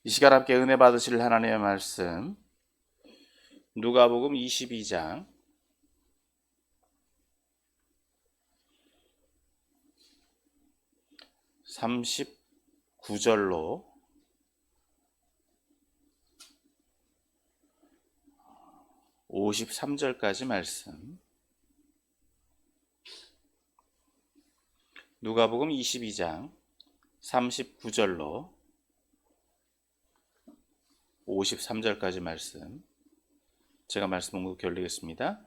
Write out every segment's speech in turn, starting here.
이 시간 함께 은혜 받으실 하나님의 말씀 누가복음 22장 39절로 53절까지 말씀. 누가복음 22장 39절로 53절까지 말씀. 제가 말씀 봉독 올리겠습니다.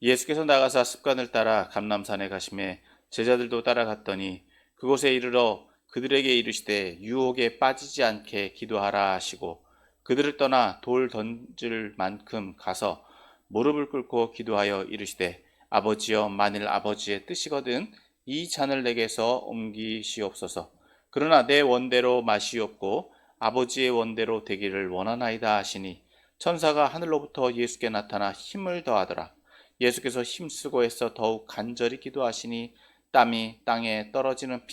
예수께서 나가사 습관을 따라 감람산에 가시매 제자들도 따라갔더니 그곳에 이르러 그들에게 이르시되 유혹에 빠지지 않게 기도하라 하시고 그들을 떠나 돌 던질 만큼 가서 무릎을 꿇고 기도하여 이르시되 아버지여, 만일 아버지의 뜻이거든 이 잔을 내게서 옮기시옵소서. 그러나 내 원대로 마시옵고 아버지의 원대로 되기를 원하나이다 하시니 천사가 하늘로부터 예수께 나타나 힘을 더하더라. 예수께서 힘쓰고 애써 더욱 간절히 기도하시니 땀이 땅에 떨어지는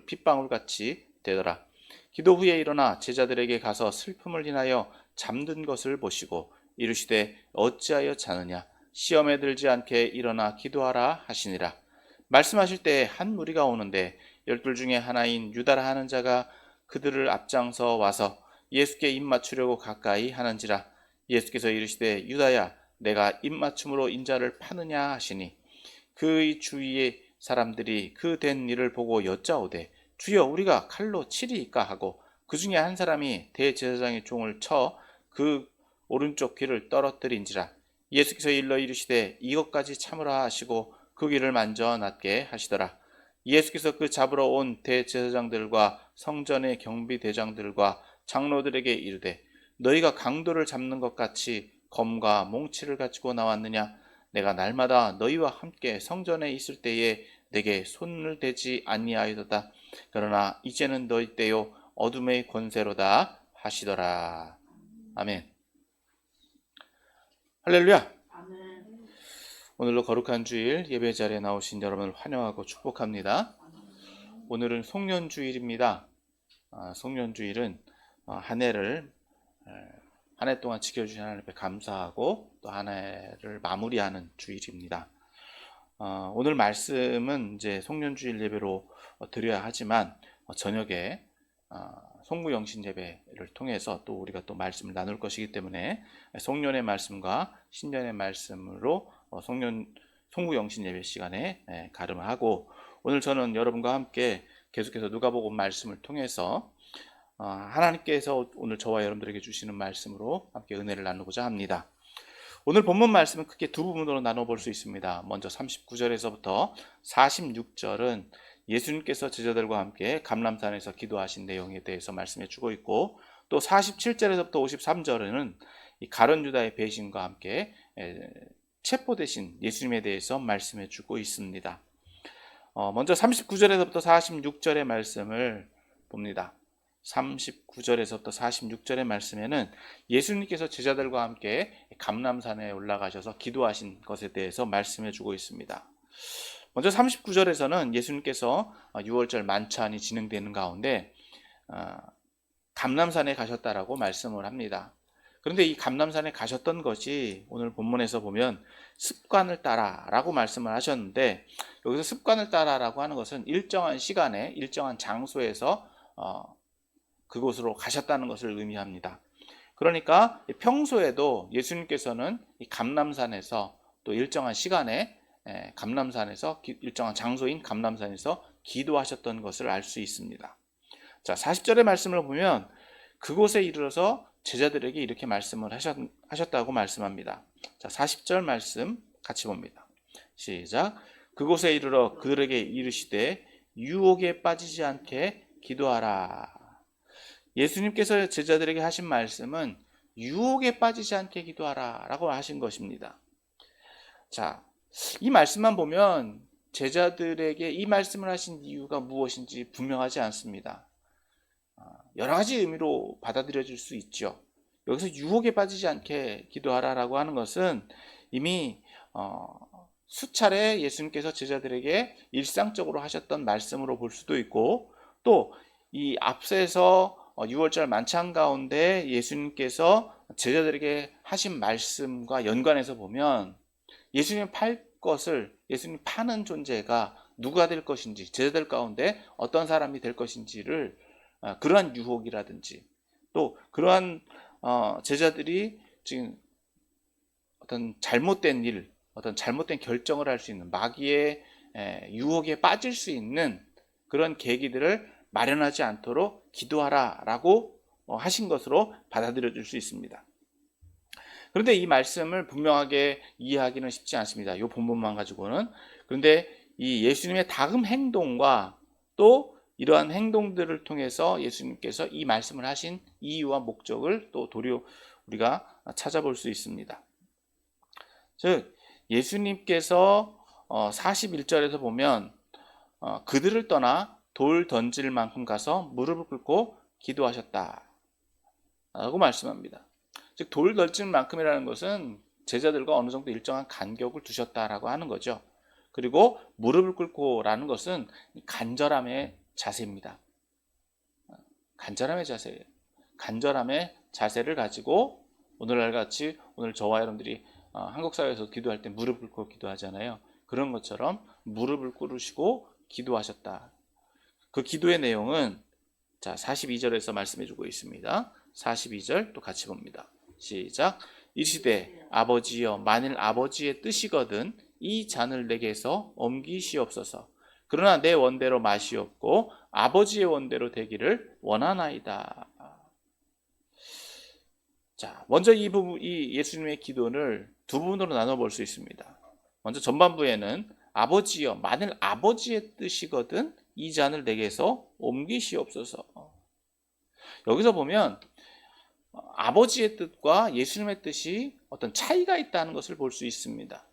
핏방울같이 되더라. 기도 후에 일어나 제자들에게 가서 슬픔을 인하여 잠든 것을 보시고 이르시되 어찌하여 자느냐, 시험에 들지 않게 일어나 기도하라 하시니라. 말씀하실 때 한 무리가 오는데 열둘 중에 하나인 유다라 하는 자가 그들을 앞장서 와서 예수께 입맞추려고 가까이 하는지라. 예수께서 이르시되 유다야, 내가 입맞춤으로 인자를 파느냐 하시니 그의 주위의 사람들이 그 된 일을 보고 여짜오되 주여, 우리가 칼로 치리이까 하고 그 중에 한 사람이 대제사장의 종을 쳐 그 오른쪽 귀를 떨어뜨린지라. 예수께서 일러 이르시되 이것까지 참으라 하시고 그 귀를 만져 낫게 하시더라. 예수께서 그 잡으러 온 대제사장들과 성전의 경비대장들과 장로들에게 이르되 너희가 강도를 잡는 것 같이 검과 몽치를 가지고 나왔느냐? 내가 날마다 너희와 함께 성전에 있을 때에 내게 손을 대지 아니하였도다. 그러나 이제는 너희 때요 어둠의 권세로다 하시더라. 아멘. 할렐루야. 아멘. 오늘도 거룩한 주일 예배 자리에 나오신 여러분을 환영하고 축복합니다. 오늘은 송년주일입니다. 송년주일은 한 해를 한 해 동안 지켜주신 하나님께 감사하고 또 한 해를 마무리하는 주일입니다. 오늘 말씀은 이제 송년주일 예배로 드려야 하지만 저녁에 송구영신 예배를 통해서 또 우리가 또 말씀을 나눌 것이기 때문에 송년의 말씀과 신년의 말씀으로 송구영신 예배 시간에 가름을 하고, 오늘 저는 여러분과 함께 계속해서 누가복음 말씀을 통해서 하나님께서 오늘 저와 여러분들에게 주시는 말씀으로 함께 은혜를 나누고자 합니다. 오늘 본문 말씀은 크게 두 부분으로 나눠볼 수 있습니다. 먼저 39절에서부터 46절은 예수님께서 제자들과 함께 감람산에서 기도하신 내용에 대해서 말씀해 주고 있고, 또 47절에서부터 53절에는 이 가룟 유다의 배신과 함께 체포되신 예수님에 대해서 말씀해 주고 있습니다. 먼저 39절에서부터 46절의 말씀을 봅니다. 39절에서부터 46절의 말씀에는 예수님께서 제자들과 함께 감람산에 올라가셔서 기도하신 것에 대해서 말씀해 주고 있습니다. 먼저 39절에서는 예수님께서 6월절 만찬이 진행되는 가운데 감람산에 가셨다라고 말씀을 합니다. 그런데 이 감람산에 가셨던 것이 오늘 본문에서 보면 습관을 따라라고 말씀을 하셨는데, 여기서 습관을 따라라고 하는 것은 일정한 시간에 일정한 장소에서 그곳으로 가셨다는 것을 의미합니다. 그러니까 평소에도 예수님께서는 이 감람산에서 또 일정한 시간에 감람산에서 일정한 장소인 감람산에서 기도하셨던 것을 알 수 있습니다. 자, 40절의 말씀을 보면 그곳에 이르러서 제자들에게 이렇게 말씀을 하셨다고 말씀합니다. 자, 40절 말씀 같이 봅니다. 시작. 그곳에 이르러 그들에게 이르시되 유혹에 빠지지 않게 기도하라. 예수님께서 제자들에게 하신 말씀은 유혹에 빠지지 않게 기도하라 라고 하신 것입니다. 자, 이 말씀만 보면 제자들에게 이 말씀을 하신 이유가 무엇인지 분명하지 않습니다. 여러 가지 의미로 받아들여질 수 있죠. 여기서 유혹에 빠지지 않게 기도하라라고 하는 것은 이미 수차례 예수님께서 제자들에게 일상적으로 하셨던 말씀으로 볼 수도 있고, 또 이 앞서서 유월절 만찬 가운데 예수님께서 제자들에게 하신 말씀과 연관해서 보면 예수님 팔 것을, 예수님 파는 존재가 누가 될 것인지, 제자들 가운데 어떤 사람이 될 것인지를 그러한 유혹이라든지 또 그러한 제자들이 지금 어떤 잘못된 일, 어떤 잘못된 결정을 할 수 있는 마귀의 유혹에 빠질 수 있는 그런 계기들을 마련하지 않도록 기도하라라고 하신 것으로 받아들여 줄 수 있습니다. 그런데 이 말씀을 분명하게 이해하기는 쉽지 않습니다. 이 본문만 가지고는. 그런데 이 예수님의 다음 행동과 또 이러한 행동들을 통해서 예수님께서 이 말씀을 하신 이유와 목적을 또 도리어 우리가 찾아볼 수 있습니다. 즉 예수님께서 41절에서 보면 그들을 떠나 돌 던질 만큼 가서 무릎을 꿇고 기도하셨다 라고 말씀합니다. 즉 돌 던질 만큼이라는 것은 제자들과 어느 정도 일정한 간격을 두셨다라고 하는 거죠. 그리고 무릎을 꿇고라는 것은 간절함의 자세입니다. 간절함의 자세예요. 간절함의 자세를 가지고 오늘날 같이 오늘 저와 여러분들이 한국 사회에서 기도할 때 무릎을 꿇고 기도하잖아요. 그런 것처럼 무릎을 꿇으시고 기도하셨다. 그 기도의 내용은 자 42절에서 말씀해주고 있습니다. 42절 또 같이 봅니다. 시작. 이르시되 아버지여 만일 아버지의 뜻이거든 이 잔을 내게서 옮기시옵소서. 그러나 내 원대로 마시옵고 아버지의 원대로 되기를 원하나이다. 자, 먼저 이 예수님의 기도를 두 부분으로 나눠 볼 수 있습니다. 먼저 전반부에는 아버지여 만일 아버지의 뜻이거든 이 잔을 내게서 옮기시옵소서. 여기서 보면 아버지의 뜻과 예수님의 뜻이 어떤 차이가 있다는 것을 볼 수 있습니다.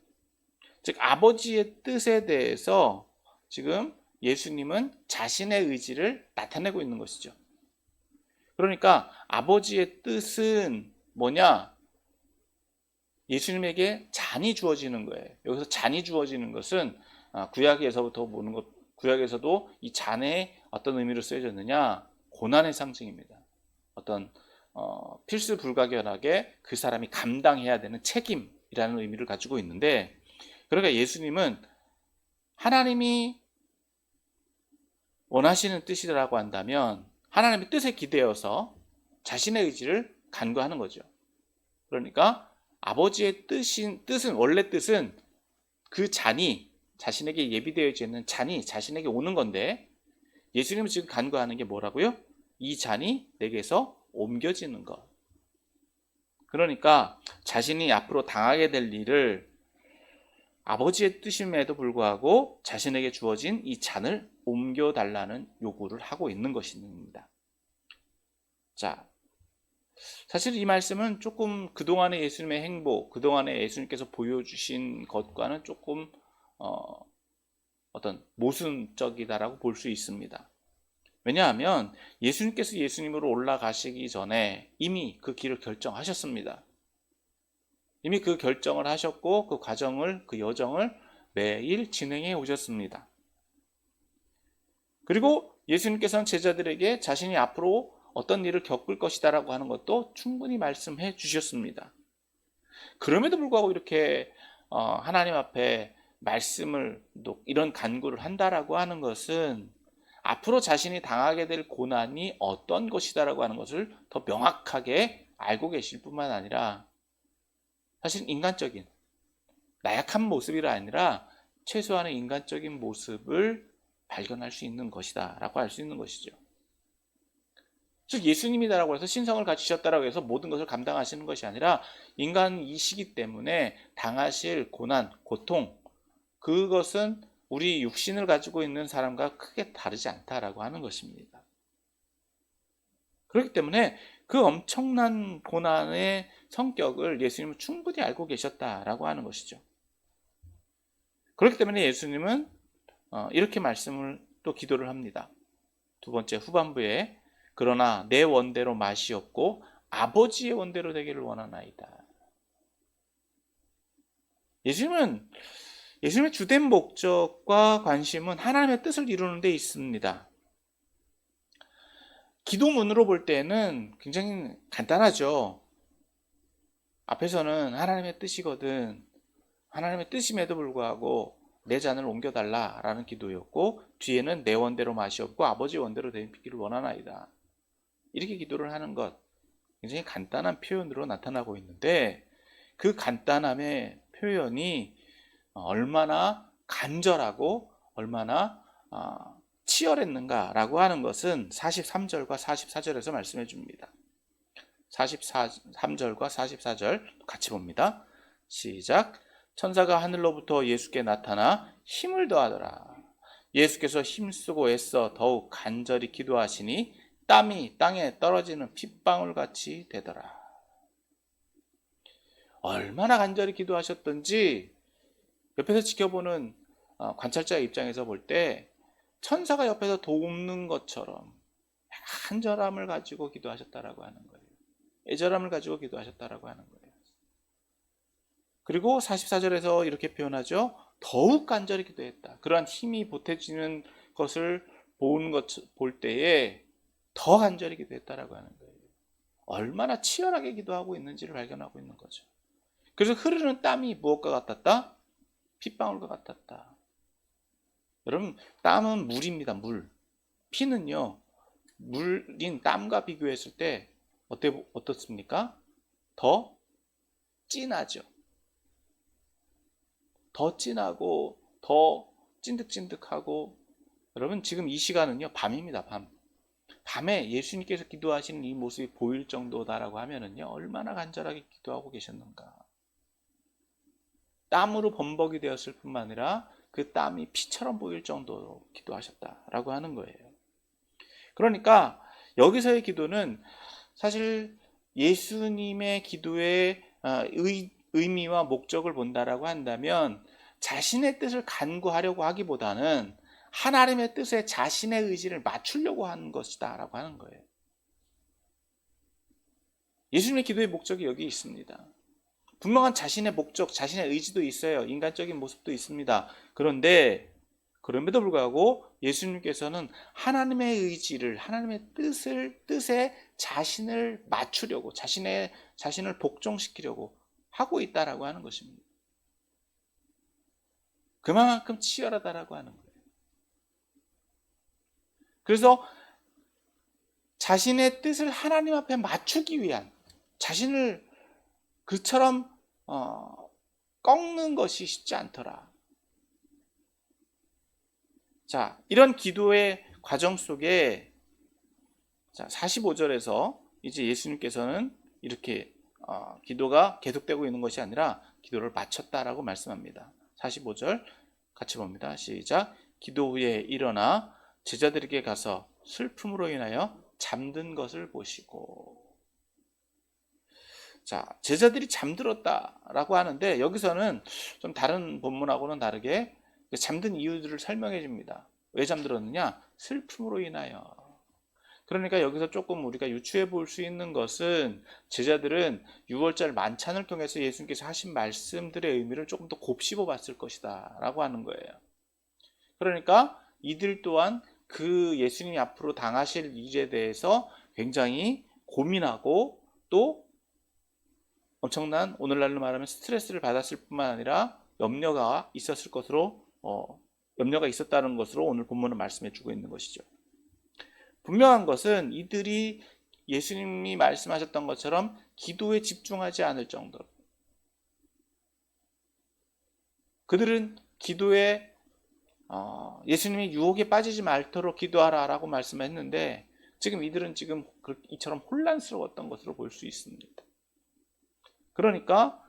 즉 아버지의 뜻에 대해서 지금 예수님은 자신의 의지를 나타내고 있는 것이죠. 그러니까 아버지의 뜻은 뭐냐? 예수님에게 잔이 주어지는 거예요. 여기서 잔이 주어지는 것은 구약에서부터 보는 것, 구약에서도 이 잔에 어떤 의미로 쓰여졌느냐? 고난의 상징입니다. 어떤 필수 불가결하게 그 사람이 감당해야 되는 책임이라는 의미를 가지고 있는데, 그러니까 예수님은 하나님이 원하시는 뜻이라고 한다면 하나님의 뜻에 기대어서 자신의 의지를 간구하는 거죠. 그러니까 아버지의 뜻은 원래 뜻은 그 잔이 자신에게 예비되어져 있는 잔이 자신에게 오는 건데 예수님은 지금 간구하는 게 뭐라고요? 이 잔이 내게서 옮겨지는 것. 그러니까 자신이 앞으로 당하게 될 일을 아버지의 뜻임에도 불구하고 자신에게 주어진 이 잔을 옮겨달라는 요구를 하고 있는 것입니다. 자, 사실 이 말씀은 조금 그동안의 예수님의 행보, 그동안에 예수님께서 보여주신 것과는 조금 어떤 모순적이다라고 볼 수 있습니다. 왜냐하면 예수님께서 예수님으로 올라가시기 전에 이미 그 길을 결정하셨습니다. 이미 그 결정을 하셨고 그 과정을, 그 여정을 매일 진행해 오셨습니다. 그리고 예수님께서는 제자들에게 자신이 앞으로 어떤 일을 겪을 것이다라고 하는 것도 충분히 말씀해 주셨습니다. 그럼에도 불구하고 이렇게 하나님 앞에 말씀을 이런 간구를 한다라고 하는 것은 앞으로 자신이 당하게 될 고난이 어떤 것이다라고 하는 것을 더 명확하게 알고 계실 뿐만 아니라 사실 인간적인 나약한 모습이 아니라 최소한의 인간적인 모습을 발견할 수 있는 것이다 라고 할 수 있는 것이죠. 즉 예수님이다라고 해서 신성을 가지셨다라고 해서 모든 것을 감당하시는 것이 아니라 인간이시기 때문에 당하실 고난, 고통, 그것은 우리 육신을 가지고 있는 사람과 크게 다르지 않다라고 하는 것입니다. 그렇기 때문에 그 엄청난 고난의 성격을 예수님은 충분히 알고 계셨다라고 하는 것이죠. 그렇기 때문에 예수님은 이렇게 말씀을 또 기도를 합니다. 두 번째 후반부에 그러나 내 원대로 마시옵고 아버지의 원대로 되기를 원하나이다. 예수님의 주된 목적과 관심은 하나님의 뜻을 이루는 데 있습니다. 기도문으로 볼 때는 굉장히 간단하죠. 앞에서는 하나님의 뜻이거든, 하나님의 뜻임에도 불구하고 내 잔을 옮겨달라라는 기도였고, 뒤에는 내 원대로 마시옵고 아버지 원대로 되기를 원하나이다, 이렇게 기도를 하는 것, 굉장히 간단한 표현으로 나타나고 있는데, 그 간단함의 표현이 얼마나 간절하고 얼마나 치열했는가라고 하는 것은 43절과 44절에서 말씀해 줍니다. 43절과 44절 같이 봅니다. 시작. 천사가 하늘로부터 예수께 나타나 힘을 더하더라. 예수께서 힘쓰고 애써 더욱 간절히 기도하시니 땀이 땅에 떨어지는 핏방울같이 되더라. 얼마나 간절히 기도하셨던지 옆에서 지켜보는 관찰자의 입장에서 볼 때 천사가 옆에서 돕는 것처럼 간절함을 가지고 기도하셨다라고 하는 거예요. 애절함을 가지고 기도하셨다라고 하는 거예요. 그리고 44절에서 이렇게 표현하죠. 더욱 간절히 기도했다. 그러한 힘이 보태지는 것을 볼 때에 더 간절히 기도했다라고 하는 거예요. 얼마나 치열하게 기도하고 있는지를 발견하고 있는 거죠. 그래서 흐르는 땀이 무엇과 같았다? 핏방울과 같았다. 여러분, 땀은 물입니다. 물. 피는요, 물인 땀과 비교했을 때 어떻습니까? 더 진하죠. 더 진하고 더 찐득찐득하고. 여러분, 지금 이 시간은요, 밤입니다. 밤에 예수님께서 기도하시는 이 모습이 보일 정도다라고 하면은요, 얼마나 간절하게 기도하고 계셨는가. 땀으로 범벅이 되었을 뿐만 아니라 그 땀이 피처럼 보일 정도로 기도하셨다라고 하는 거예요. 그러니까 여기서의 기도는 사실 예수님의 기도의 의미와 목적을 본다라고 한다면, 자신의 뜻을 간구하려고 하기보다는 하나님의 뜻에 자신의 의지를 맞추려고 하는 것이다 라고 하는 거예요. 예수님의 기도의 목적이 여기 있습니다. 분명한 자신의 목적, 자신의 의지도 있어요. 인간적인 모습도 있습니다. 그런데 그럼에도 불구하고 예수님께서는 하나님의 의지를, 하나님의 뜻에 자신을 맞추려고, 자신을 복종시키려고 하고 있다라고 하는 것입니다. 그만큼 치열하다라고 하는 거예요. 그래서 자신의 뜻을 하나님 앞에 맞추기 위한, 자신을 그처럼 꺾는 것이 쉽지 않더라. 자, 이런 기도의 과정 속에 45절에서 이제 예수님께서는 이렇게 기도가 계속되고 있는 것이 아니라 기도를 마쳤다라고 말씀합니다. 45절 같이 봅니다. 시작. 기도 후에 일어나 제자들에게 가서 슬픔으로 인하여 잠든 것을 보시고. 자, 제자들이 잠들었다라고 하는데 여기서는 좀 다른 본문하고는 다르게 잠든 이유들을 설명해 줍니다. 왜 잠들었느냐? 슬픔으로 인하여. 그러니까 여기서 조금 우리가 유추해 볼 수 있는 것은, 제자들은 6월절 만찬을 통해서 예수님께서 하신 말씀들의 의미를 조금 더 곱씹어 봤을 것이다 라고 하는 거예요. 그러니까 이들 또한 그 예수님이 앞으로 당하실 일에 대해서 굉장히 고민하고, 또 엄청난, 오늘날로 말하면 스트레스를 받았을 뿐만 아니라 염려가 있었다는 것으로 오늘 본문은 말씀해 주고 있는 것이죠. 분명한 것은 이들이 예수님이 말씀하셨던 것처럼 기도에 집중하지 않을 정도로, 그들은 기도에 예수님이 유혹에 빠지지 말도록 기도하라라고 말씀했는데, 지금 이들은 이처럼 혼란스러웠던 것으로 볼 수 있습니다. 그러니까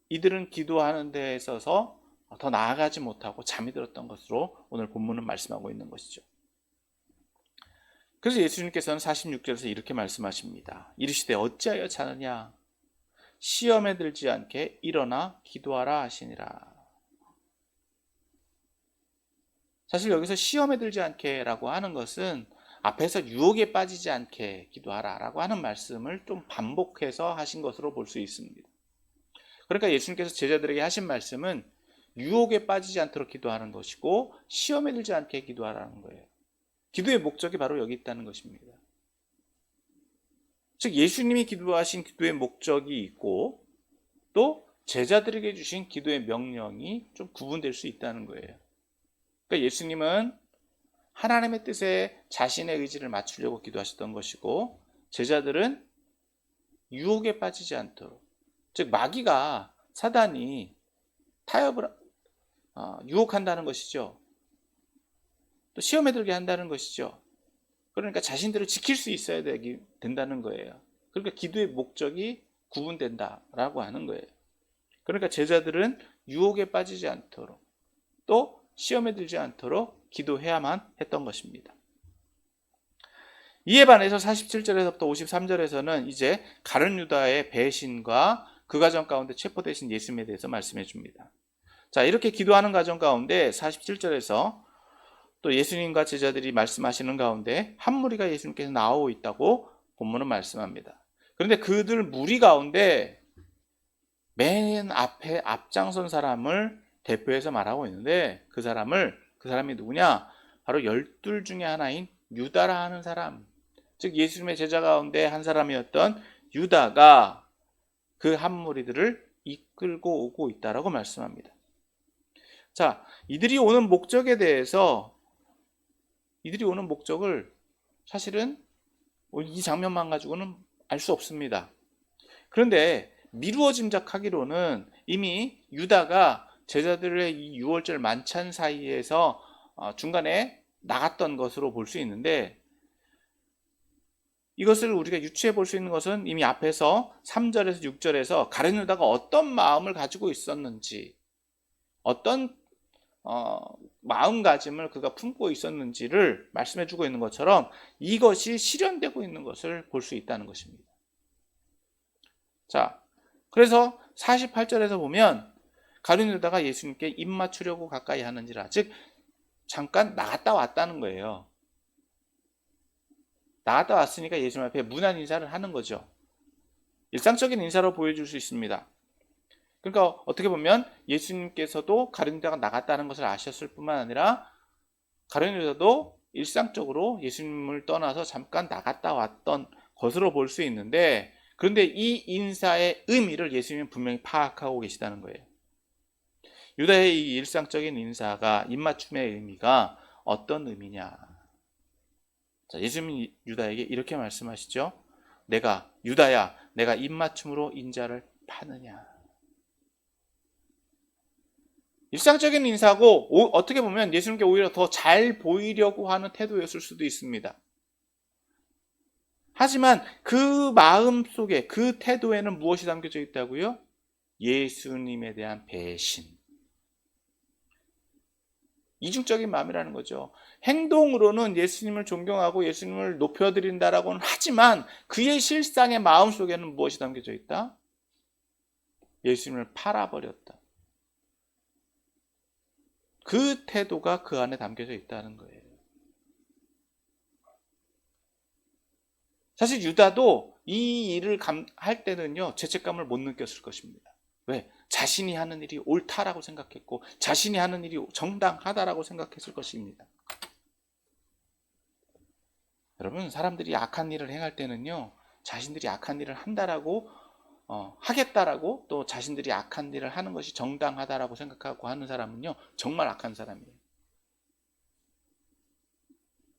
이들은 기도하는 데 있어서 더 나아가지 못하고 잠이 들었던 것으로 오늘 본문은 말씀하고 있는 것이죠. 그래서 예수님께서는 46절에서 이렇게 말씀하십니다. 이르시되 어찌하여 자느냐? 시험에 들지 않게 일어나 기도하라 하시니라. 사실 여기서 시험에 들지 않게 라고 하는 것은 앞에서 유혹에 빠지지 않게 기도하라 라고 하는 말씀을 좀 반복해서 하신 것으로 볼 수 있습니다. 그러니까 예수님께서 제자들에게 하신 말씀은 유혹에 빠지지 않도록 기도하는 것이고, 시험에 들지 않게 기도하라는 거예요. 기도의 목적이 바로 여기 있다는 것입니다. 즉 예수님이 기도하신 기도의 목적이 있고 또 제자들에게 주신 기도의 명령이 좀 구분될 수 있다는 거예요. 그러니까 예수님은 하나님의 뜻에 자신의 의지를 맞추려고 기도하셨던 것이고 제자들은 유혹에 빠지지 않도록, 즉 마귀가 사단이 타협을 유혹한다는 것이죠. 또 시험에 들게 한다는 것이죠. 그러니까 자신들을 지킬 수 있어야 된다는 거예요. 그러니까 기도의 목적이 구분된다라고 하는 거예요. 그러니까 제자들은 유혹에 빠지지 않도록 또 시험에 들지 않도록 기도해야만 했던 것입니다. 이에 반해서 47절에서부터 53절에서는 이제 가룟 유다의 배신과 그 과정 가운데 체포되신 예수님에 대해서 말씀해 줍니다. 자, 이렇게 기도하는 과정 가운데 47절에서 또 예수님과 제자들이 말씀하시는 가운데 한 무리가 예수님께서 나오고 있다고 본문은 말씀합니다. 그런데 그들 무리 가운데 맨 앞에 앞장선 사람을 대표해서 말하고 있는데 그 사람이 누구냐? 바로 12 중에 하나인 유다라 하는 사람, 즉 예수님의 제자 가운데 한 사람이었던 유다가 그 한 무리들을 이끌고 오고 있다라고 말씀합니다. 자, 이들이 오는 목적에 대해서 이들이 오는 목적을 사실은 이 장면만 가지고는 알 수 없습니다. 그런데 미루어 짐작하기로는 이미 유다가 제자들의 이 유월절 만찬 사이에서 중간에 나갔던 것으로 볼 수 있는데 이것을 우리가 유추해 볼 수 있는 것은 이미 앞에서 3절에서 6절에서 가룟 유다가 어떤 마음을 가지고 있었는지 어떤 마음가짐을 그가 품고 있었는지를 말씀해 주고 있는 것처럼 이것이 실현되고 있는 것을 볼 수 있다는 것입니다. 자, 그래서 48절에서 보면 가룟 유다가 예수님께 입 맞추려고 가까이 하는지라, 즉 잠깐 나갔다 왔다는 거예요. 나갔다 왔으니까 예수님 앞에 문안 인사를 하는 거죠. 일상적인 인사로 보여줄 수 있습니다. 그러니까 어떻게 보면 예수님께서도 가룟 유다가 나갔다는 것을 아셨을 뿐만 아니라 가룟 유다도 일상적으로 예수님을 떠나서 잠깐 나갔다 왔던 것으로 볼 수 있는데, 그런데 이 인사의 의미를 예수님은 분명히 파악하고 계시다는 거예요. 유다의 이 일상적인 인사가 입맞춤의 의미가 어떤 의미냐? 자, 예수님은 유다에게 이렇게 말씀하시죠. 유다야, 내가 입맞춤으로 인자를 파느냐? 일상적인 인사고 어떻게 보면 예수님께 오히려 더 잘 보이려고 하는 태도였을 수도 있습니다. 하지만 그 마음 속에, 그 태도에는 무엇이 담겨져 있다고요? 예수님에 대한 배신, 이중적인 마음이라는 거죠. 행동으로는 예수님을 존경하고 예수님을 높여드린다라고는 하지만 그의 실상의 마음 속에는 무엇이 담겨져 있다? 예수님을 팔아버렸다. 그 태도가 그 안에 담겨져 있다는 거예요. 사실 유다도 이 일을 할 때는요, 죄책감을 못 느꼈을 것입니다. 왜? 자신이 하는 일이 옳다라고 생각했고 자신이 하는 일이 정당하다라고 생각했을 것입니다. 여러분, 사람들이 악한 일을 행할 때는요, 자신들이 악한 일을 한다라고 하겠다라고, 또 자신들이 악한 일을 하는 것이 정당하다라고 생각하고 하는 사람은요, 정말 악한 사람이에요.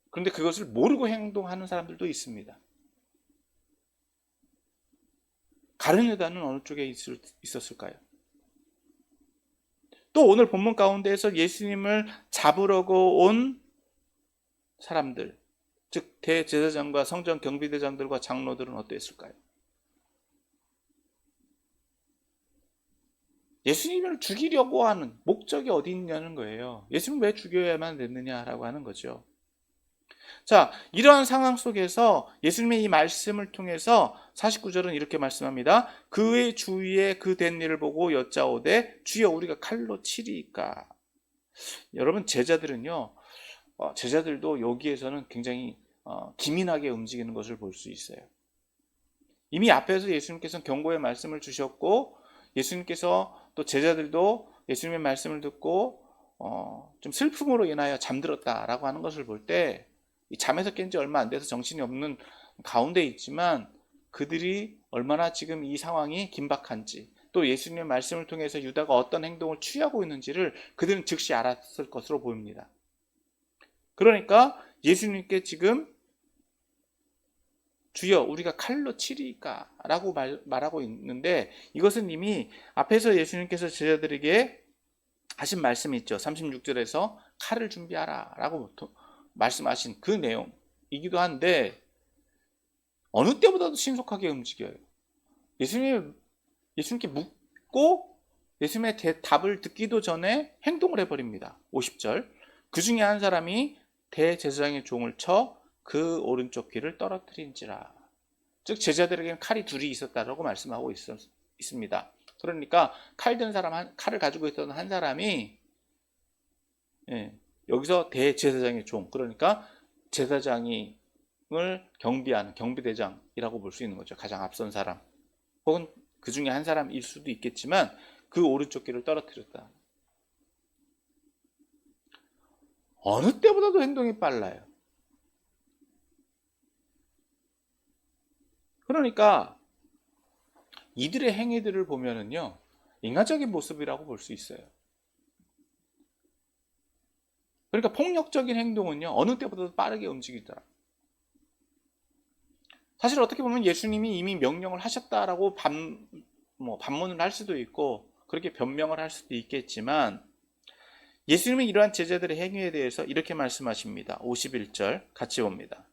그런데 그것을 모르고 행동하는 사람들도 있습니다. 가룟 유다는 어느 쪽에 있었을까요? 또 오늘 본문 가운데에서 예수님을 잡으려고 온 사람들, 즉 대제사장과 성전 경비대장들과 장로들은 어땠을까요? 예수님을 죽이려고 하는 목적이 어디 있냐는 거예요. 예수님을 왜 죽여야만 됐느냐라고 하는 거죠. 자, 이러한 상황 속에서 예수님의 이 말씀을 통해서 49절은 이렇게 말씀합니다. 그의 주위에 그 된 일을 보고 여짜오되 주여 우리가 칼로 치리이까. 여러분, 제자들도 여기에서는 굉장히 기민하게 움직이는 것을 볼 수 있어요. 이미 앞에서 예수님께서는 경고의 말씀을 주셨고 예수님께서 또 제자들도 예수님의 말씀을 듣고 좀 슬픔으로 인하여 잠들었다라고 하는 것을 볼 때 잠에서 깬 지 얼마 안 돼서 정신이 없는 가운데 있지만 그들이 얼마나 지금 이 상황이 긴박한지, 또 예수님의 말씀을 통해서 유다가 어떤 행동을 취하고 있는지를 그들은 즉시 알았을 것으로 보입니다. 그러니까 예수님께 지금 주여 우리가 칼로 치리까? 라고 말하고 있는데, 이것은 이미 앞에서 예수님께서 제자들에게 하신 말씀이 있죠. 36절에서 칼을 준비하라 라고 말씀하신 그 내용이기도 한데, 어느 때보다도 신속하게 움직여요. 예수님께 묻고 예수님의 답을 듣기도 전에 행동을 해버립니다. 50절, 그 중에 한 사람이 대제사장의 종을 쳐 그 오른쪽 귀를 떨어뜨린지라. 즉 제자들에게는 칼이 둘이 있었다라고 말씀하고 있습니다. 그러니까 칼을 가지고 있던 한 사람이, 여기서 대제사장의 종, 그러니까 제사장을 경비하는 경비대장이라고 볼 수 있는 거죠. 가장 앞선 사람, 혹은 그 중에 한 사람일 수도 있겠지만 그 오른쪽 귀를 떨어뜨렸다. 어느 때보다도 행동이 빨라요. 그러니까 이들의 행위들을 보면은요, 인간적인 모습이라고 볼 수 있어요. 그러니까 폭력적인 행동은요, 어느 때보다도 빠르게 움직이더라. 사실 어떻게 보면 예수님이 이미 명령을 하셨다라고 반문을 할 수도 있고 그렇게 변명을 할 수도 있겠지만, 예수님은 이러한 제자들의 행위에 대해서 이렇게 말씀하십니다. 51절 같이 봅니다.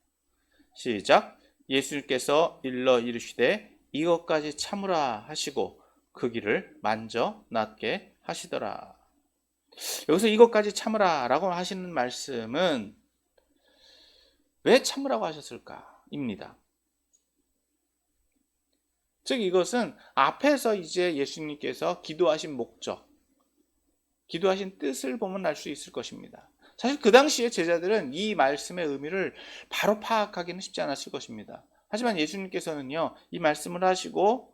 시작. 예수님께서 일러 이르시되 이것까지 참으라 하시고 그 길을 만져 낫게 하시더라. 여기서 이것까지 참으라 라고 하시는 말씀은 왜 참으라고 하셨을까? 입니다. 즉 이것은 앞에서 이제 예수님께서 기도하신 목적, 기도하신 뜻을 보면 알 수 있을 것입니다. 사실 그 당시에 제자들은 이 말씀의 의미를 바로 파악하기는 쉽지 않았을 것입니다. 하지만 예수님께서는요, 이 말씀을 하시고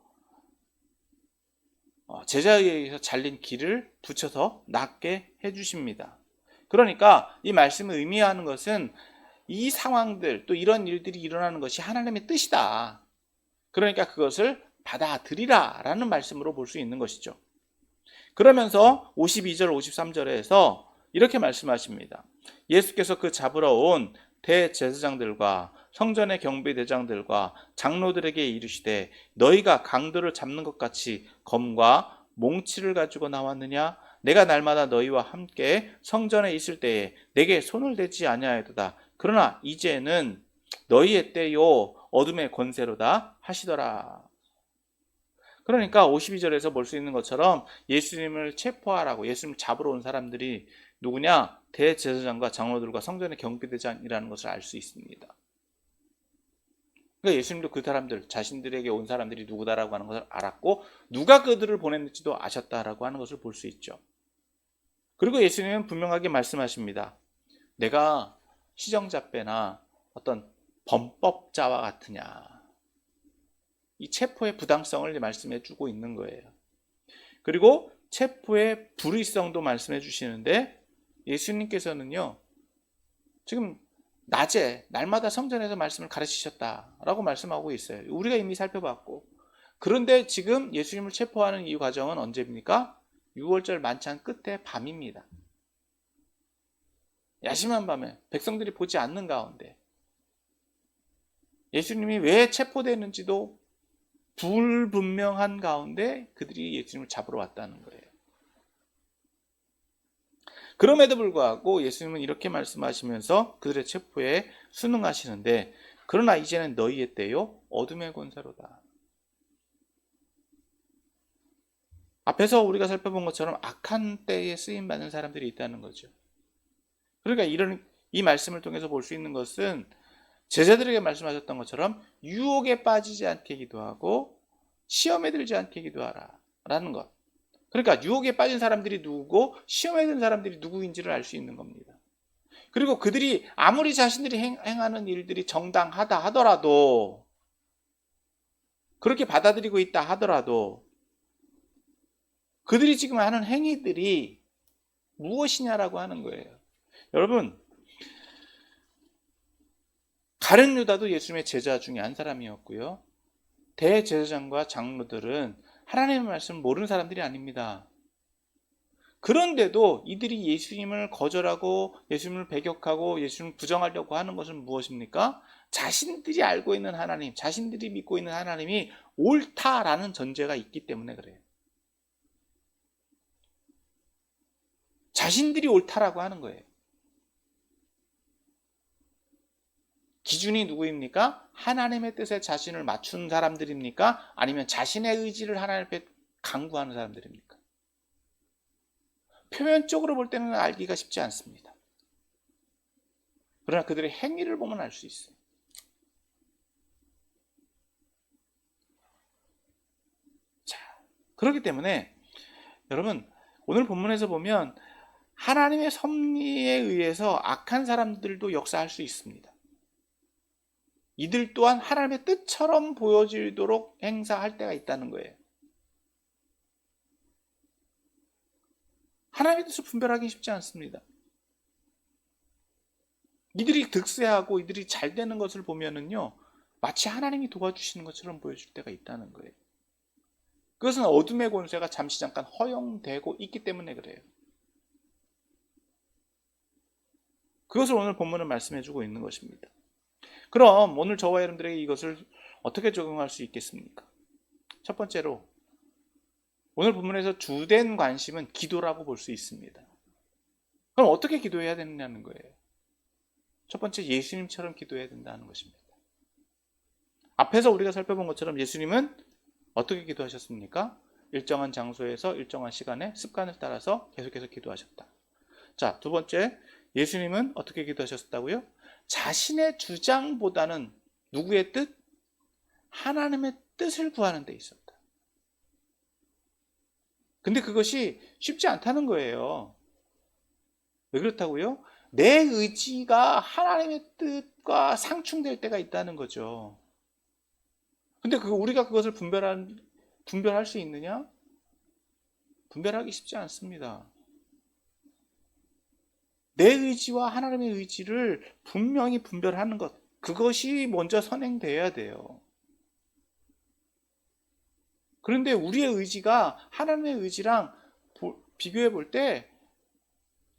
제자에 의해서 잘린 길을 붙여서 낫게 해주십니다. 그러니까 이 말씀을 의미하는 것은 이 상황들, 또 이런 일들이 일어나는 것이 하나님의 뜻이다. 그러니까 그것을 받아들이라 라는 말씀으로 볼 수 있는 것이죠. 그러면서 52절, 53절에서 이렇게 말씀하십니다. 예수께서 그 잡으러 온 대제사장들과 성전의 경비대장들과 장로들에게 이르시되 너희가 강도를 잡는 것 같이 검과 몽치를 가지고 나왔느냐? 내가 날마다 너희와 함께 성전에 있을 때에 내게 손을 대지 아니하였도다. 그러나 이제는 너희의 때요 어둠의 권세로다 하시더라. 그러니까 52절에서 볼 수 있는 것처럼 예수님을 체포하라고, 예수님을 잡으러 온 사람들이 누구냐? 대제사장과 장로들과 성전의 경비대장이라는 것을 알 수 있습니다. 그러니까 예수님도 그 사람들, 자신들에게 온 사람들이 누구다라고 하는 것을 알았고 누가 그들을 보냈는지도 아셨다라고 하는 것을 볼 수 있죠. 그리고 예수님은 분명하게 말씀하십니다. 내가 시정잡배나 어떤 범법자와 같으냐. 이 체포의 부당성을 말씀해 주고 있는 거예요. 그리고 체포의 불의성도 말씀해 주시는데, 예수님께서는요, 지금 낮에 날마다 성전에서 말씀을 가르치셨다라고 말씀하고 있어요. 우리가 이미 살펴봤고, 그런데 지금 예수님을 체포하는 이 과정은 언제입니까? 6월절 만찬 끝에 밤입니다. 야심한 밤에 백성들이 보지 않는 가운데 예수님이 왜 체포되는지도 불분명한 가운데 그들이 예수님을 잡으러 왔다는 거예요. 그럼에도 불구하고 예수님은 이렇게 말씀하시면서 그들의 체포에 순응하시는데, 그러나 이제는 너희의 때요 어둠의 권세로다. 앞에서 우리가 살펴본 것처럼 악한 때에 쓰임받는 사람들이 있다는 거죠. 그러니까 이 말씀을 통해서 볼 수 있는 것은 제자들에게 말씀하셨던 것처럼 유혹에 빠지지 않게 기도하고 시험에 들지 않게 기도하라 라는 것. 그러니까 유혹에 빠진 사람들이 누구고 시험에 든 사람들이 누구인지를 알 수 있는 겁니다. 그리고 그들이 아무리 자신들이 행하는 일들이 정당하다 하더라도, 그렇게 받아들이고 있다 하더라도 그들이 지금 하는 행위들이 무엇이냐라고 하는 거예요. 여러분, 가룟 유다도 예수님의 제자 중에 한 사람이었고요. 대제사장과 장로들은 하나님의 말씀을 모르는 사람들이 아닙니다. 그런데도 이들이 예수님을 거절하고 예수님을 배격하고 예수님을 부정하려고 하는 것은 무엇입니까? 자신들이 알고 있는 하나님, 자신들이 믿고 있는 하나님이 옳다라는 전제가 있기 때문에 그래요. 자신들이 옳다라고 하는 거예요. 기준이 누구입니까? 하나님의 뜻에 자신을 맞춘 사람들입니까? 아니면 자신의 의지를 하나님 앞에 강구하는 사람들입니까? 표면적으로 볼 때는 알기가 쉽지 않습니다. 그러나 그들의 행위를 보면 알 수 있어요. 자, 그렇기 때문에 여러분, 오늘 본문에서 보면 하나님의 섭리에 의해서 악한 사람들도 역사할 수 있습니다. 이들 또한 하나님의 뜻처럼 보여지도록 행사할 때가 있다는 거예요. 하나님의 뜻을 분별하기 쉽지 않습니다. 이들이 득세하고 이들이 잘 되는 것을 보면은요, 마치 하나님이 도와주시는 것처럼 보여줄 때가 있다는 거예요. 그것은 어둠의 권세가 잠시 잠깐 허용되고 있기 때문에 그래요. 그것을 오늘 본문은 말씀해주고 있는 것입니다. 그럼 오늘 저와 여러분들에게 이것을 어떻게 적용할 수 있겠습니까? 첫 번째로 오늘 본문에서 주된 관심은 기도라고 볼 수 있습니다. 그럼 어떻게 기도해야 되느냐는 거예요. 첫 번째, 예수님처럼 기도해야 된다는 것입니다. 앞에서 우리가 살펴본 것처럼 예수님은 어떻게 기도하셨습니까? 일정한 장소에서 일정한 시간에 습관을 따라서 계속해서 기도하셨다. 자, 두 번째, 예수님은 어떻게 기도하셨다고요? 자신의 주장보다는 누구의 뜻? 하나님의 뜻을 구하는 데 있었다. 근데 그것이 쉽지 않다는 거예요. 왜 그렇다고요? 내 의지가 하나님의 뜻과 상충될 때가 있다는 거죠. 근데 우리가 그것을 분별할 수 있느냐? 분별하기 쉽지 않습니다. 내 의지와 하나님의 의지를 분명히 분별하는 것, 그것이 먼저 선행되어야 돼요. 그런데 우리의 의지가 하나님의 의지랑 비교해 볼 때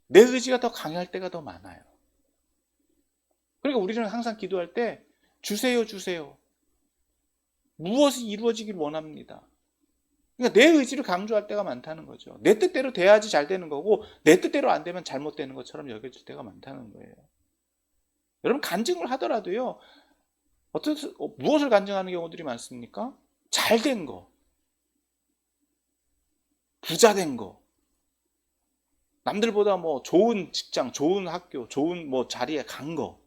내 의지가 더 강할 때가 더 많아요. 그러니까 우리는 항상 기도할 때 주세요, 주세요. 무엇이 이루어지길 원합니다. 그러니까 내 의지를 강조할 때가 많다는 거죠. 내 뜻대로 돼야지 잘 되는 거고 내 뜻대로 안 되면 잘못되는 것처럼 여겨질 때가 많다는 거예요. 여러분, 간증을 하더라도요, 무엇을 간증하는 경우들이 많습니까? 잘된 거, 부자 된 거, 남들보다 뭐 좋은 직장, 좋은 학교, 좋은 뭐 자리에 간 거.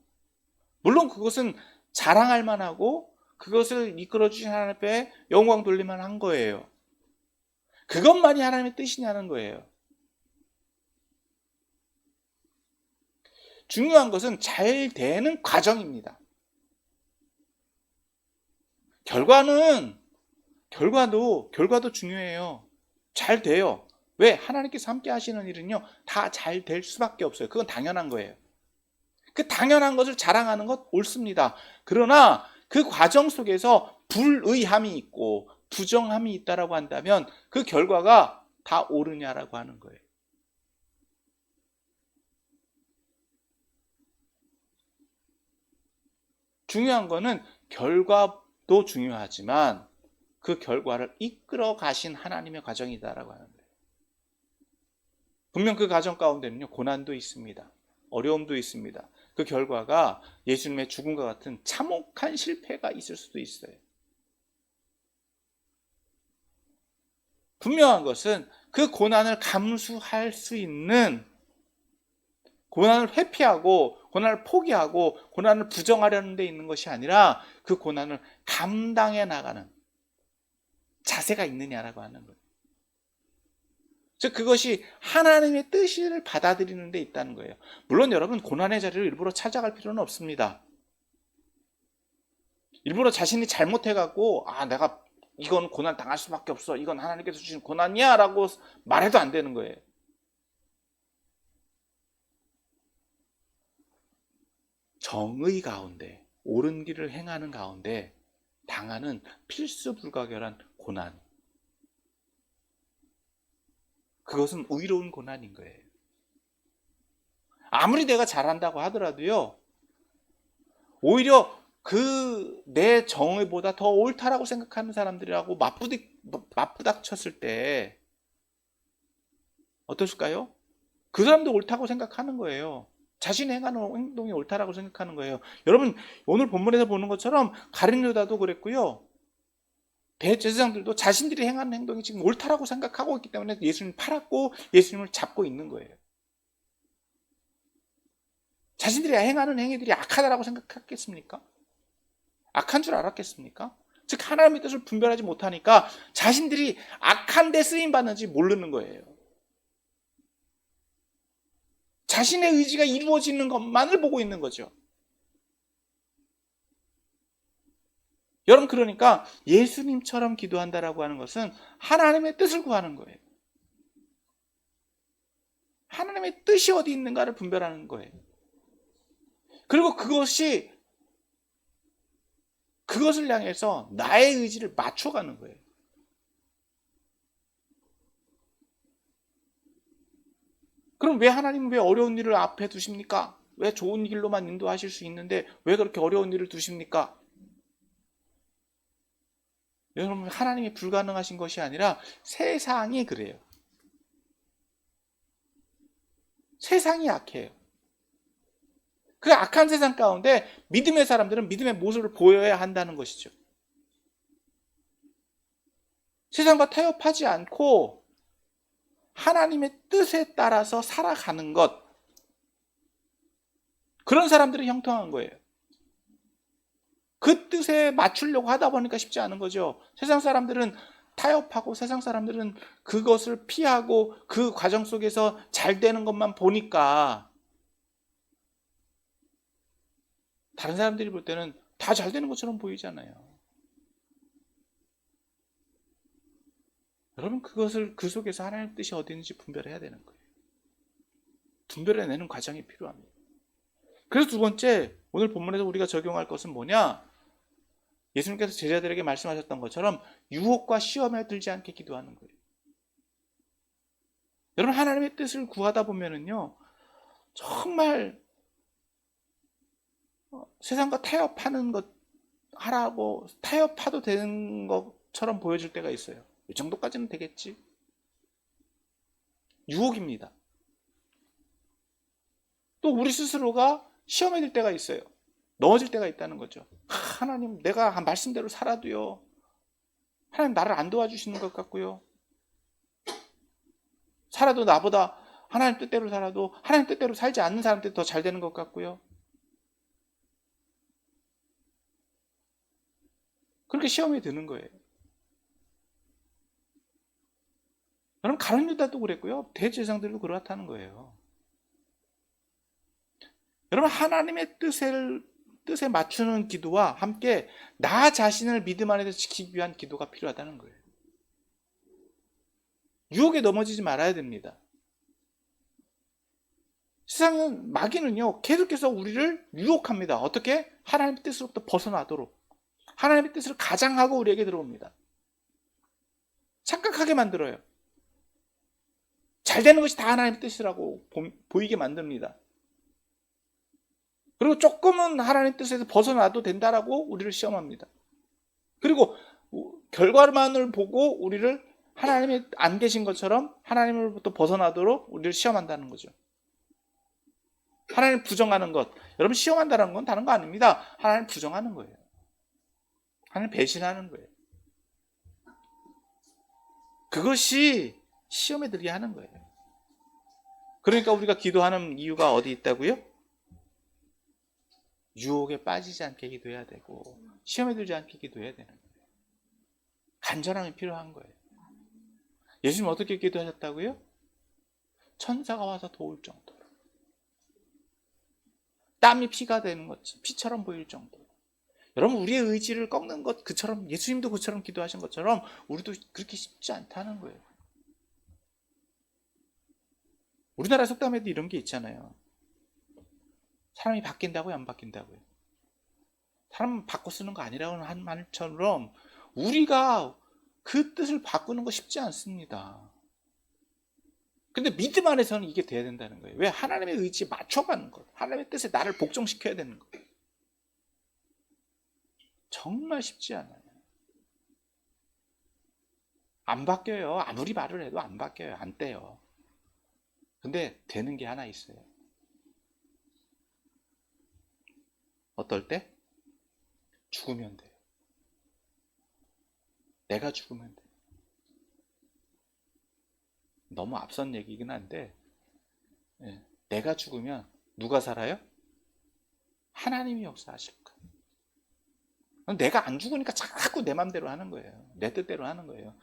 물론 그것은 자랑할 만하고 그것을 이끌어 주신 하나님 앞에 영광 돌릴 만한 거예요. 그것만이 하나님의 뜻이냐는 거예요. 중요한 것은 잘 되는 과정입니다. 결과도 중요해요. 잘 돼요. 왜? 하나님께서 함께 하시는 일은요, 다 잘 될 수밖에 없어요. 그건 당연한 거예요. 그 당연한 것을 자랑하는 것 옳습니다. 그러나 그 과정 속에서 불의함이 있고 부정함이 있다라고 한다면 그 결과가 다 옳으냐라고 하는 거예요. 중요한 거는 결과도 중요하지만 그 결과를 이끌어 가신 하나님의 과정이다라고 하는 거예요. 분명 그 과정 가운데는요, 고난도 있습니다. 어려움도 있습니다. 그 결과가 예수님의 죽음과 같은 참혹한 실패가 있을 수도 있어요. 분명한 것은 그 고난을 감수할 수 있는, 고난을 회피하고 고난을 포기하고 고난을 부정하려는 데 있는 것이 아니라 그 고난을 감당해 나가는 자세가 있느냐라고 하는 거예요. 즉 그것이 하나님의 뜻을 받아들이는 데 있다는 거예요. 물론 여러분, 고난의 자리를 일부러 찾아갈 필요는 없습니다. 일부러 자신이 잘못해갖고 내가 이건 고난 당할 수밖에 없어, 이건 하나님께서 주신 고난이야 라고 말해도 안 되는 거예요. 정의 가운데, 옳은 길을 행하는 가운데 당하는 필수 불가결한 고난, 그것은 의로운 고난인 거예요. 아무리 내가 잘한다고 하더라도요, 오히려 그 내 정의보다 더 옳다라고 생각하는 사람들이라고 맞부닥쳤을 때 어떠실까요? 그 사람도 옳다고 생각하는 거예요. 자신이 행하는 행동이 옳다라고 생각하는 거예요. 여러분, 오늘 본문에서 보는 것처럼 가룟 유다도 그랬고요, 대제사장들도 자신들이 행하는 행동이 지금 옳다라고 생각하고 있기 때문에 예수님을 팔았고 예수님을 잡고 있는 거예요. 자신들이 행하는 행위들이 악하다라고 생각했겠습니까? 악한 줄 알았겠습니까? 즉 하나님의 뜻을 분별하지 못하니까 자신들이 악한 데 쓰임 받는지 모르는 거예요. 자신의 의지가 이루어지는 것만을 보고 있는 거죠. 여러분, 그러니까 예수님처럼 기도한다라고 하는 것은 하나님의 뜻을 구하는 거예요. 하나님의 뜻이 어디 있는가를 분별하는 거예요. 그리고 그것을 향해서 나의 의지를 맞춰가는 거예요. 그럼 왜 하나님은 왜 어려운 일을 앞에 두십니까? 왜 좋은 길로만 인도하실 수 있는데 왜 그렇게 어려운 일을 두십니까? 여러분, 하나님이 불가능하신 것이 아니라 세상이 그래요. 세상이 약해요. 그 악한 세상 가운데 믿음의 사람들은 믿음의 모습을 보여야 한다는 것이죠. 세상과 타협하지 않고 하나님의 뜻에 따라서 살아가는 것, 그런 사람들이 형통한 거예요. 그 뜻에 맞추려고 하다 보니까 쉽지 않은 거죠. 세상 사람들은 타협하고 세상 사람들은 그것을 피하고 그 과정 속에서 잘 되는 것만 보니까 다른 사람들이 볼 때는 다 잘 되는 것처럼 보이잖아요. 여러분, 그 속에서 하나님의 뜻이 어디 있는지 분별해야 되는 거예요. 분별해내는 과정이 필요합니다. 그래서 두 번째, 오늘 본문에서 우리가 적용할 것은 뭐냐? 예수님께서 제자들에게 말씀하셨던 것처럼 유혹과 시험에 들지 않게 기도하는 거예요. 여러분, 하나님의 뜻을 구하다 보면은요, 정말 세상과 타협하는 것 하라고 타협해도 되는 것처럼 보여질 때가 있어요. 이 정도까지는 되겠지. 유혹입니다. 또 우리 스스로가 시험에 들 때가 있어요. 넘어질 때가 있다는 거죠. 하나님, 내가 한 말씀대로 살아도요, 하나님 나를 안 도와주시는 것 같고요, 살아도 나보다 하나님 뜻대로 살아도 하나님 뜻대로 살지 않는 사람들이 더 잘 되는 것 같고요. 그렇게 시험에 드는 거예요. 여러분, 가룟 유다도 그랬고요, 대제사장들도 그렇다는 거예요. 여러분, 하나님의 뜻에 맞추는 기도와 함께 나 자신을 믿음 안에서 지키기 위한 기도가 필요하다는 거예요. 유혹에 넘어지지 말아야 됩니다. 세상은, 마귀는요, 계속해서 우리를 유혹합니다. 어떻게? 하나님의 뜻으로부터 벗어나도록. 하나님의 뜻을 가장하고 우리에게 들어옵니다. 착각하게 만들어요. 잘 되는 것이 다 하나님의 뜻이라고 보이게 만듭니다. 그리고 조금은 하나님의 뜻에서 벗어나도 된다라고 우리를 시험합니다. 그리고 결과만을 보고 우리를 하나님이 안 계신 것처럼 하나님으로부터 벗어나도록 우리를 시험한다는 거죠. 하나님 부정하는 것. 여러분, 시험한다는 건 다른 거 아닙니다. 하나님 부정하는 거예요. 하나님 배신하는 거예요. 그것이 시험에 들게 하는 거예요. 그러니까 우리가 기도하는 이유가 어디 있다고요? 유혹에 빠지지 않게 기도해야 되고 시험에 들지 않게 기도해야 되는 거예요. 간절함이 필요한 거예요. 예수님 어떻게 기도하셨다고요? 천사가 와서 도울 정도로, 땀이 피가 되는 것, 피처럼 보일 정도로. 여러분, 우리의 의지를 꺾는 것, 그처럼 예수님도 그처럼 기도하신 것처럼 우리도 그렇게 쉽지 않다는 거예요. 우리나라 속담에도 이런 게 있잖아요. 사람이 바뀐다고요, 안 바뀐다고요? 사람 바꿔 쓰는 거 아니라고 한 말처럼 우리가 그 뜻을 바꾸는 거 쉽지 않습니다. 근데 믿음 안에서는 이게 돼야 된다는 거예요. 왜? 하나님의 의지에 맞춰가는 것, 하나님의 뜻에 나를 복종시켜야 되는 거예요. 정말 쉽지 않아요. 안 바뀌어요. 아무리 말을 해도 안 바뀌어요. 안 돼요. 근데 되는 게 하나 있어요. 어떨 때? 죽으면 돼요. 내가 죽으면 돼요. 너무 앞선 얘기긴 한데, 내가 죽으면 누가 살아요? 하나님이 역사하실 거예요. 내가 안 죽으니까 자꾸 내 맘대로 하는 거예요. 내 뜻대로 하는 거예요.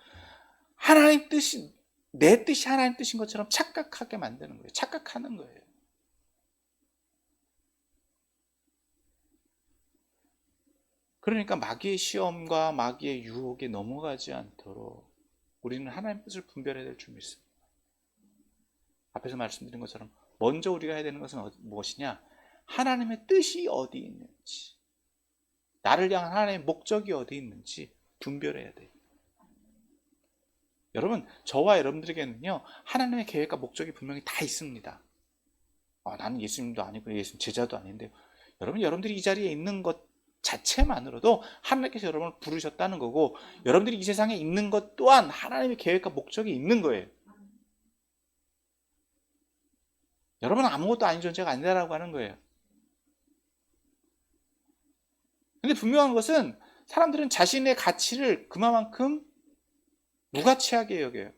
하나님 뜻이, 내 뜻이 하나님 뜻인 것처럼 착각하게 만드는 거예요. 착각하는 거예요. 그러니까 마귀의 시험과 마귀의 유혹에 넘어가지 않도록 우리는 하나님 뜻을 분별해야 될 줄 믿습니다. 앞에서 말씀드린 것처럼 먼저 우리가 해야 되는 것은 무엇이냐? 하나님의 뜻이 어디 있는지, 나를 향한 하나님의 목적이 어디 있는지 분별해야 돼요. 여러분, 저와 여러분들에게는요, 하나님의 계획과 목적이 분명히 다 있습니다. 나는 예수님도 아니고 예수님 제자도 아닌데, 여러분들이 이 자리에 있는 것 자체만으로도 하나님께서 여러분을 부르셨다는 거고, 여러분들이 이 세상에 있는 것 또한 하나님의 계획과 목적이 있는 거예요. 여러분은 아무것도 아닌 존재가 아니다라고 하는 거예요. 근데 분명한 것은 사람들은 자신의 가치를 그만큼 무가치하게 여겨요.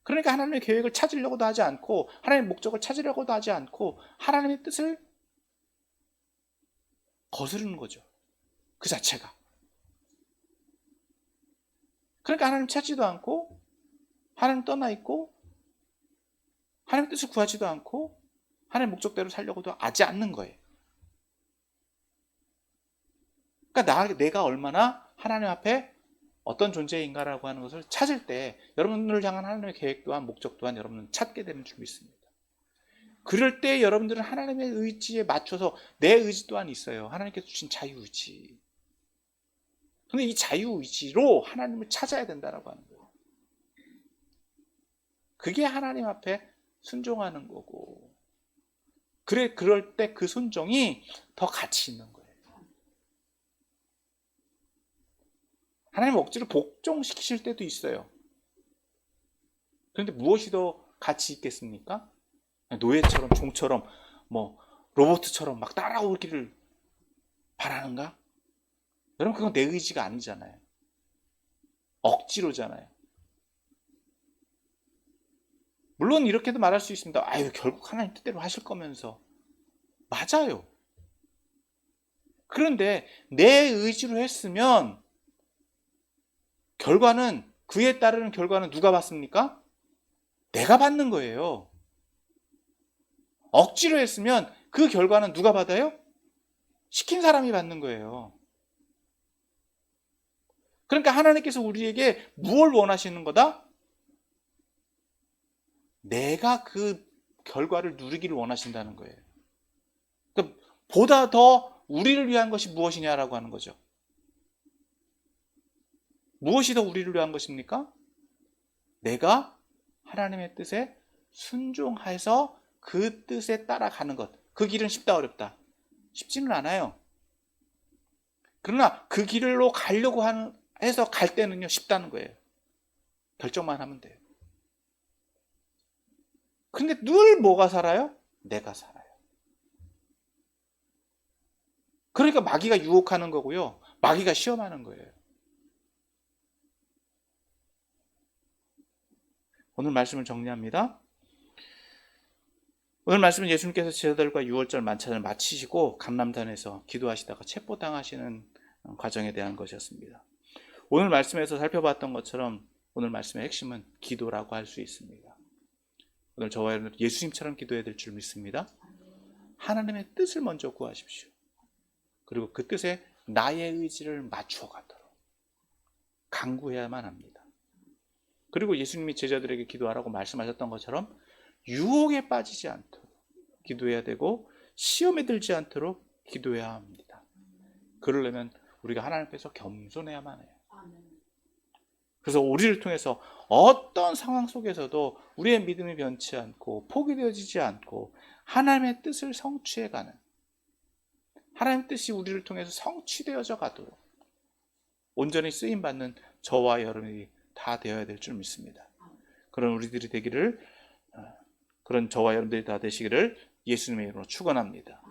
그러니까 하나님의 계획을 찾으려고도 하지 않고, 하나님의 목적을 찾으려고도 하지 않고, 하나님의 뜻을 거스르는 거죠. 그 자체가. 그러니까 하나님 찾지도 않고, 하나님 떠나 있고, 하나님의 뜻을 구하지도 않고, 하나님의 목적대로 살려고도 하지 않는 거예요. 그러니까 내가 얼마나 하나님 앞에 어떤 존재인가라고 하는 것을 찾을 때 여러분들을 향한 하나님의 계획 또한 목적 또한 여러분은 찾게 되는 줄 믿습니다. 그럴 때 여러분들은 하나님의 의지에 맞춰서 내 의지 또한 있어요. 하나님께서 주신 자유의지. 근데 이 자유의지로 하나님을 찾아야 된다라고 하는 거예요. 그게 하나님 앞에 순종하는 거고, 그럴 때 그 순종이 더 가치 있는 거예요. 하나님 억지로 복종시키실 때도 있어요. 그런데 무엇이 더 가치 있겠습니까? 노예처럼, 종처럼, 로봇처럼 막 따라오기를 바라는가? 여러분, 그건 내 의지가 아니잖아요. 억지로잖아요. 물론 이렇게도 말할 수 있습니다. 결국 하나님 뜻대로 하실 거면서. 맞아요. 그런데 내 의지로 했으면 그에 따르는 결과는 누가 받습니까? 내가 받는 거예요. 억지로 했으면 그 결과는 누가 받아요? 시킨 사람이 받는 거예요. 그러니까 하나님께서 우리에게 무엇을 원하시는 거다? 내가 그 결과를 누리기를 원하신다는 거예요. 그러니까 보다 더 우리를 위한 것이 무엇이냐라고 하는 거죠. 무엇이 더 우리를 위한 것입니까? 내가 하나님의 뜻에 순종해서 그 뜻에 따라가는 것. 그 길은 쉽다 어렵다? 쉽지는 않아요. 그러나 그 길로 가려고 해서 갈 때는요, 쉽다는 거예요. 결정만 하면 돼요. 근데 늘 뭐가 살아요? 내가 살아요. 그러니까 마귀가 유혹하는 거고요, 마귀가 시험하는 거예요. 오늘 말씀을 정리합니다. 오늘 말씀은 예수님께서 제자들과 6월절 만찬을 마치시고 감람산에서 기도하시다가 체포당하시는 과정에 대한 것이었습니다. 오늘 말씀에서 살펴봤던 것처럼 오늘 말씀의 핵심은 기도라고 할 수 있습니다. 오늘 저와 여러분 예수님처럼 기도해야 될 줄 믿습니다. 하나님의 뜻을 먼저 구하십시오. 그리고 그 뜻에 나의 의지를 맞춰가도록 간구해야만 합니다. 그리고 예수님이 제자들에게 기도하라고 말씀하셨던 것처럼 유혹에 빠지지 않도록 기도해야 되고, 시험에 들지 않도록 기도해야 합니다. 그러려면 우리가 하나님께서 겸손해야만 해요. 아멘. 그래서 우리를 통해서 어떤 상황 속에서도 우리의 믿음이 변치 않고 포기되어지지 않고 하나님의 뜻을 성취해가는, 하나님의 뜻이 우리를 통해서 성취되어져 가도록 온전히 쓰임받는 저와 여러분이 다 되어야 될 줄 믿습니다. 그런 우리들이 되기를, 그런 저와 여러분들이 다 되시기를 예수님의 이름으로 축원합니다.